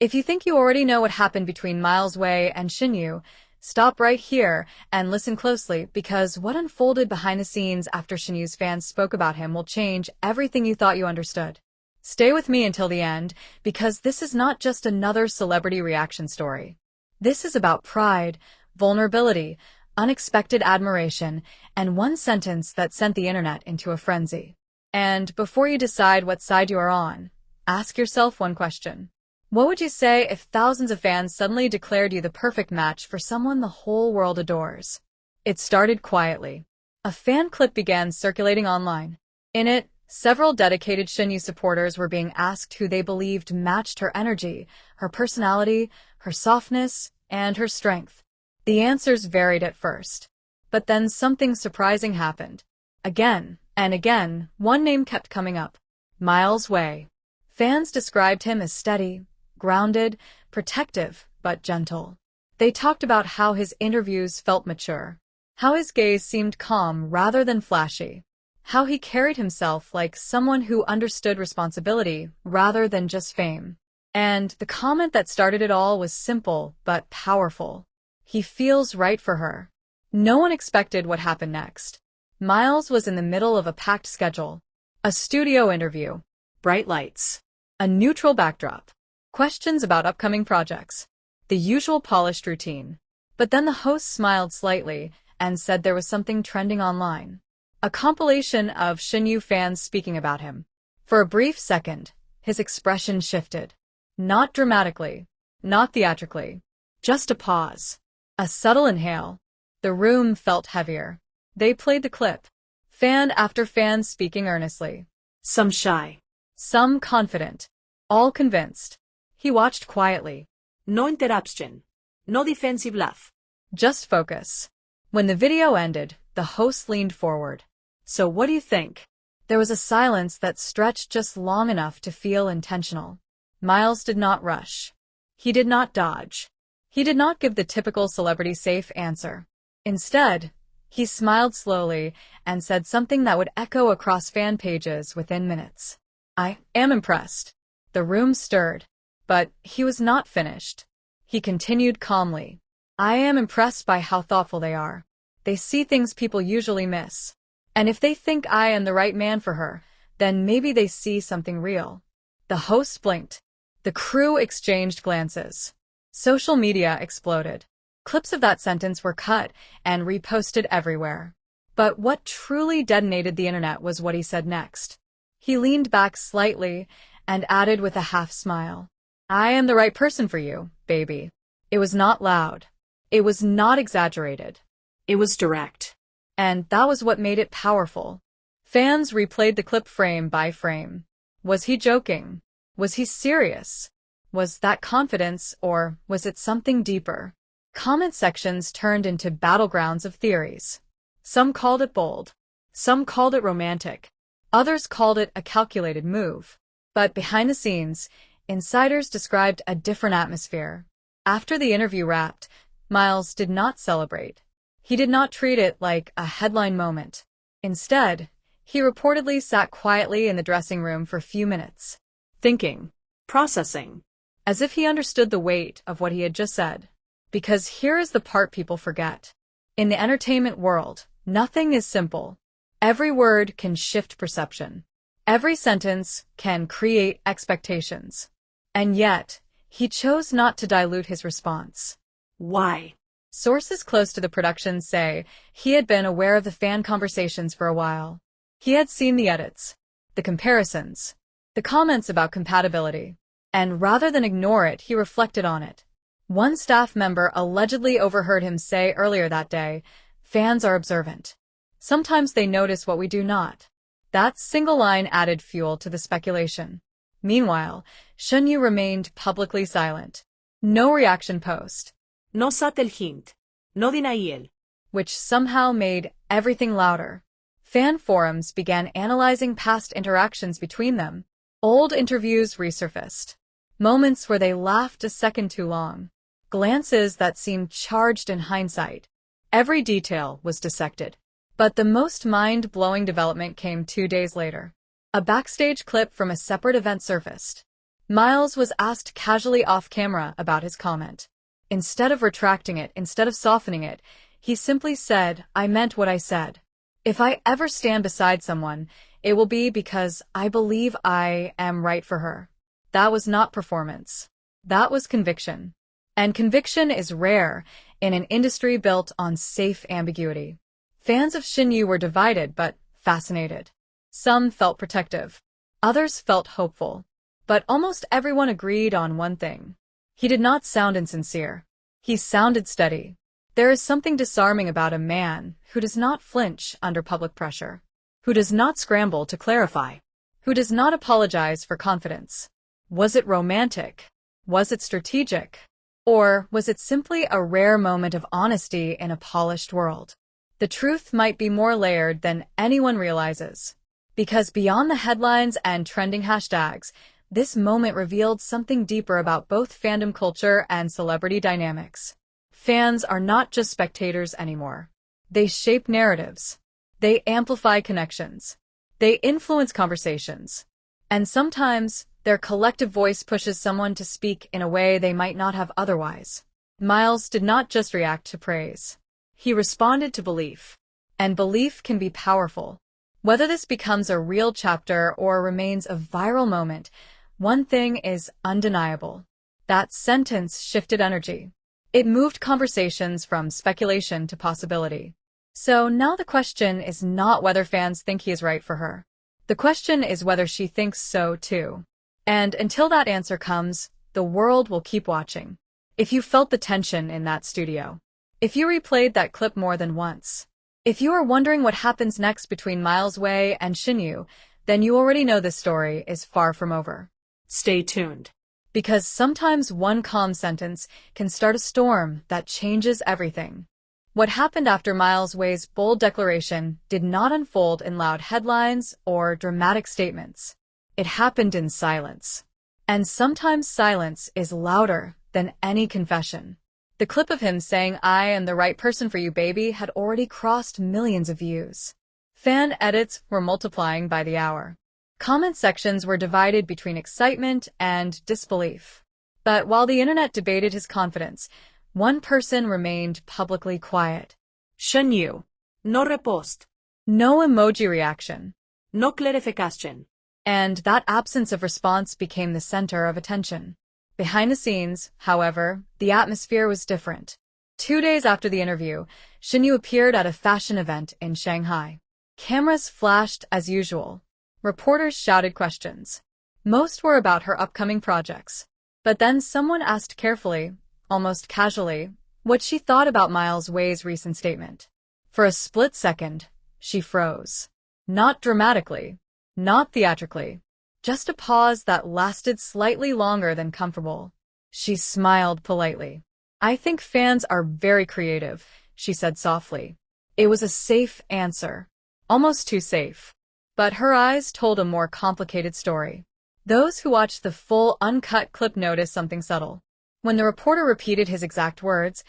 If you think you already know what happened between Miles Wei and Shinyu, stop right here and listen closely because what unfolded behind the scenes after Shinyu's fans spoke about him will change everything you thought you understood. Stay with me until the end because this is not just another celebrity reaction story. This is about pride, vulnerability, unexpected admiration, and one sentence that sent the internet into a frenzy. And before you decide what side you are on, ask yourself one question. What would you say if thousands of fans suddenly declared you the perfect match for someone the whole world adores? It started quietly. A fan clip began circulating online. In it, several dedicated Shinyu supporters were being asked who they believed matched her energy, her personality, her softness, and her strength. The answers varied at first. But then something surprising happened. Again and again, one name kept coming up. Miles Wei. Fans described him as steady, grounded, protective, but gentle. They talked about how his interviews felt mature, how his gaze seemed calm rather than flashy, how he carried himself like someone who understood responsibility rather than just fame. And the comment that started it all was simple but powerful. He feels right for her. No one expected what happened next. Miles was in the middle of a packed schedule. A studio interview, bright lights, a neutral backdrop, questions about upcoming projects, the usual polished routine. But then the host smiled slightly and said there was something trending online. A compilation of Shinyu fans speaking about him. For a brief second, his expression shifted. Not dramatically, not theatrically, just a pause. A subtle inhale. The room felt heavier. They played the clip. Fan after fan speaking earnestly. Some shy. Some confident. All convinced. He watched quietly. No interruption. No defensive laugh. Just focus. When the video ended, the host leaned forward. So what do you think? There was a silence that stretched just long enough to feel intentional. Miles did not rush. He did not dodge. He did not give the typical celebrity-safe answer. Instead, he smiled slowly and said something that would echo across fan pages within minutes. I am impressed. The room stirred. But he was not finished. He continued calmly. I am impressed by how thoughtful they are. They see things people usually miss. And if they think I am the right man for her, then maybe they see something real. The host blinked. The crew exchanged glances. Social media exploded. Clips of that sentence were cut and reposted everywhere. But what truly detonated the internet was what he said next. He leaned back slightly and added with a half smile. I am the right person for you, baby. It was not loud. It was not exaggerated. It was direct. And that was what made it powerful. Fans replayed the clip frame by frame. Was he joking? Was he serious? Was that confidence, or was it something deeper? Comment sections turned into battlegrounds of theories. Some called it bold. Some called it romantic. Others called it a calculated move. But behind the scenes, insiders described a different atmosphere. After the interview wrapped, Miles did not celebrate. He did not treat it like a headline moment. Instead, he reportedly sat quietly in the dressing room for a few minutes, thinking, processing, as if he understood the weight of what he had just said. Because here is the part people forget. In the entertainment world, nothing is simple. Every word can shift perception. Every sentence can create expectations. And yet, he chose not to dilute his response. Why? Sources close to the production say he had been aware of the fan conversations for a while. He had seen the edits, the comparisons, the comments about compatibility. And rather than ignore it, he reflected on it. One staff member allegedly overheard him say earlier that day, fans are observant. Sometimes they notice what we do not. That single line added fuel to the speculation. Meanwhile, Shinyu remained publicly silent. No reaction post. No subtle hint. No denial. Which somehow made everything louder. Fan forums began analyzing past interactions between them. Old interviews resurfaced. Moments where they laughed a second too long. Glances that seemed charged in hindsight. Every detail was dissected. But the most mind-blowing development came 2 days later. A backstage clip from a separate event surfaced. Miles was asked casually off camera about his comment. Instead of retracting it, instead of softening it, he simply said, "I meant what I said. If I ever stand beside someone, it will be because I believe I am right for her." That was not performance. That was conviction. And conviction is rare in an industry built on safe ambiguity. Fans of Shinyu were divided but fascinated. Some felt protective. Others felt hopeful. But almost everyone agreed on one thing. He did not sound insincere. He sounded steady. There is something disarming about a man who does not flinch under public pressure, who does not scramble to clarify, who does not apologize for confidence. Was it romantic? Was it strategic? Or was it simply a rare moment of honesty in a polished world? The truth might be more layered than anyone realizes. Because beyond the headlines and trending hashtags, this moment revealed something deeper about both fandom culture and celebrity dynamics. Fans are not just spectators anymore. They shape narratives. They amplify connections. They influence conversations. And sometimes, their collective voice pushes someone to speak in a way they might not have otherwise. Miles did not just react to praise. He responded to belief. And belief can be powerful. Whether this becomes a real chapter or remains a viral moment, one thing is undeniable. That sentence shifted energy. It moved conversations from speculation to possibility. So now the question is not whether fans think he is right for her. The question is whether she thinks so too. And until that answer comes, the world will keep watching. If you felt the tension in that studio, if you replayed that clip more than once, if you are wondering what happens next between Miles Wei and Shinyu, then you already know this story is far from over. Stay tuned. Because sometimes one calm sentence can start a storm that changes everything. What happened after Miles Wei's bold declaration did not unfold in loud headlines or dramatic statements. It happened in silence. And sometimes silence is louder than any confession. The clip of him saying, "I am the right person for you, baby," had already crossed millions of views. Fan edits were multiplying by the hour. Comment sections were divided between excitement and disbelief. But while the internet debated his confidence, one person remained publicly quiet. Shinyu. No repost. No emoji reaction. No clarification. And that absence of response became the center of attention. Behind the scenes, however, the atmosphere was different. 2 days after the interview, Shinyu appeared at a fashion event in Shanghai. Cameras flashed as usual. Reporters shouted questions. Most were about her upcoming projects. But then someone asked carefully, almost casually, what she thought about Miles Wei's recent statement. For a split second, she froze. Not dramatically, not theatrically, just a pause that lasted slightly longer than comfortable. She smiled politely. "I think fans are very creative," she said softly. It was a safe answer. Almost too safe. But her eyes told a more complicated story. Those who watched the full uncut clip noticed something subtle. When the reporter repeated his exact words,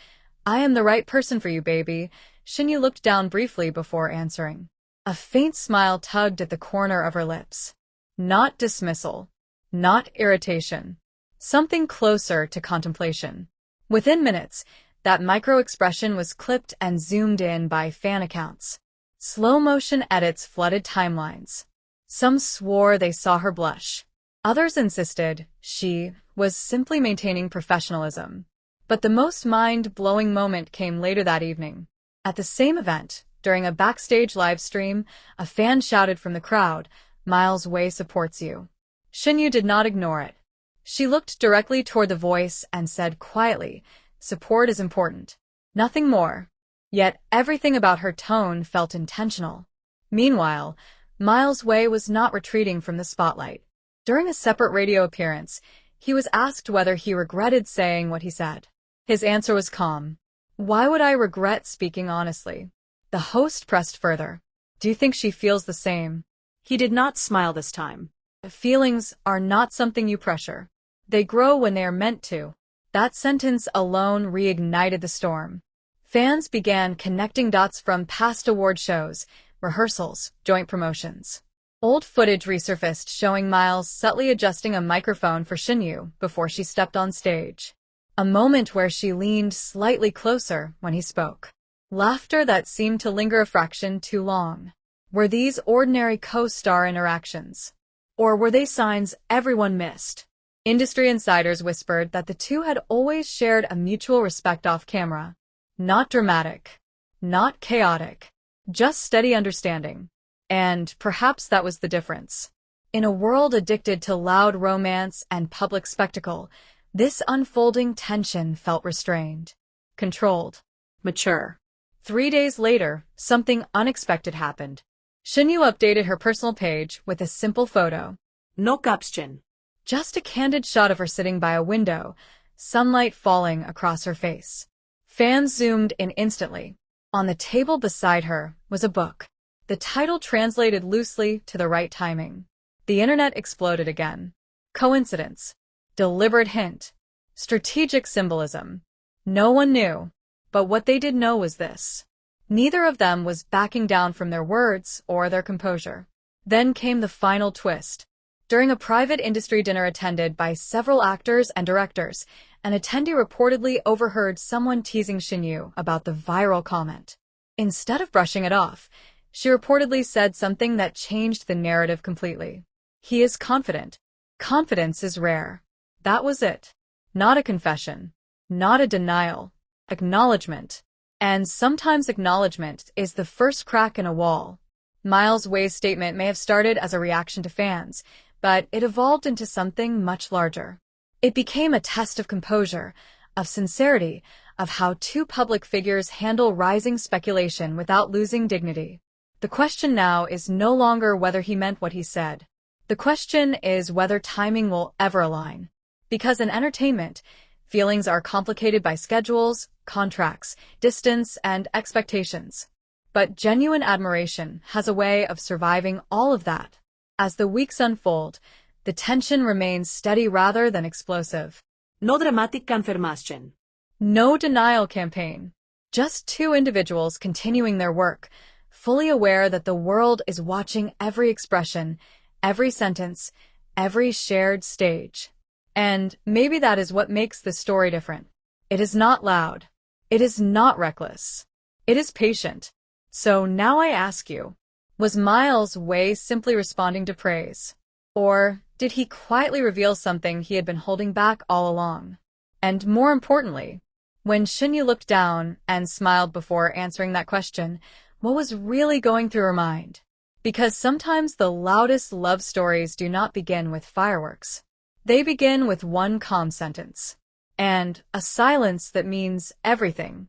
"I am the right person for you, baby," Shinyu looked down briefly before answering. A faint smile tugged at the corner of her lips. Not dismissal. Not irritation. Something closer to contemplation. Within minutes, that micro-expression was clipped and zoomed in by fan accounts. Slow-motion edits flooded timelines. Some swore they saw her blush. Others insisted she was simply maintaining professionalism. But the most mind-blowing moment came later that evening. At the same event, during a backstage live stream, a fan shouted from the crowd, "Miles Wei supports you." Shinyu did not ignore it. She looked directly toward the voice and said quietly, "Support is important. Nothing more." Yet everything about her tone felt intentional. Meanwhile, Miles Wei was not retreating from the spotlight. During a separate radio appearance, he was asked whether he regretted saying what he said. His answer was calm. "Why would I regret speaking honestly?" The host pressed further. "Do you think she feels the same?" He did not smile this time. "Feelings are not something you pressure. They grow when they are meant to." That sentence alone reignited the storm. Fans began connecting dots from past award shows, rehearsals, joint promotions. Old footage resurfaced showing Miles subtly adjusting a microphone for Shinyu before she stepped on stage. A moment where she leaned slightly closer when he spoke. Laughter that seemed to linger a fraction too long. Were these ordinary co-star interactions? Or were they signs everyone missed? Industry insiders whispered that the two had always shared a mutual respect off camera. Not dramatic. Not chaotic. Just steady understanding. And perhaps that was the difference. In a world addicted to loud romance and public spectacle, this unfolding tension felt restrained, controlled, Mature. 3 days later, something unexpected happened. Shinyu updated her personal page with a simple photo. No caption. Just a candid shot of her sitting by a window, sunlight falling across her face. Fans zoomed in instantly. On the table beside her was a book. The title translated loosely to the right timing. The internet exploded again. Coincidence? Deliberate hint? Strategic symbolism? No one knew. But what they did know was this. Neither of them was backing down from their words or their composure. Then came the final twist. During a private industry dinner attended by several actors and directors, an attendee reportedly overheard someone teasing Shinyu about the viral comment. Instead of brushing it off, she reportedly said something that changed the narrative completely. He is confident. Confidence is rare. That was it. Not a confession. Not a denial. Acknowledgement. And sometimes acknowledgement is the first crack in a wall. Miles Wei's statement may have started as a reaction to fans, but it evolved into something much larger. It became a test of composure, of sincerity, of how two public figures handle rising speculation without losing dignity. The question now is no longer whether he meant what he said. The question is whether timing will ever align. Because in entertainment, feelings are complicated by schedules, contracts, distance, and expectations. But genuine admiration has a way of surviving all of that. As the weeks unfold, the tension remains steady rather than explosive. No dramatic confirmation. No denial campaign. Just two individuals continuing their work, fully aware that the world is watching every expression, every sentence, every shared stage. And maybe that is what makes the story different. It is not loud. It is not reckless. It is patient. So now I ask you, was Miles Wei simply responding to praise? Or did he quietly reveal something he had been holding back all along? And more importantly, when Shinyu looked down and smiled before answering that question, what was really going through her mind? Because sometimes the loudest love stories do not begin with fireworks. They begin with one calm sentence. And a silence that means everything.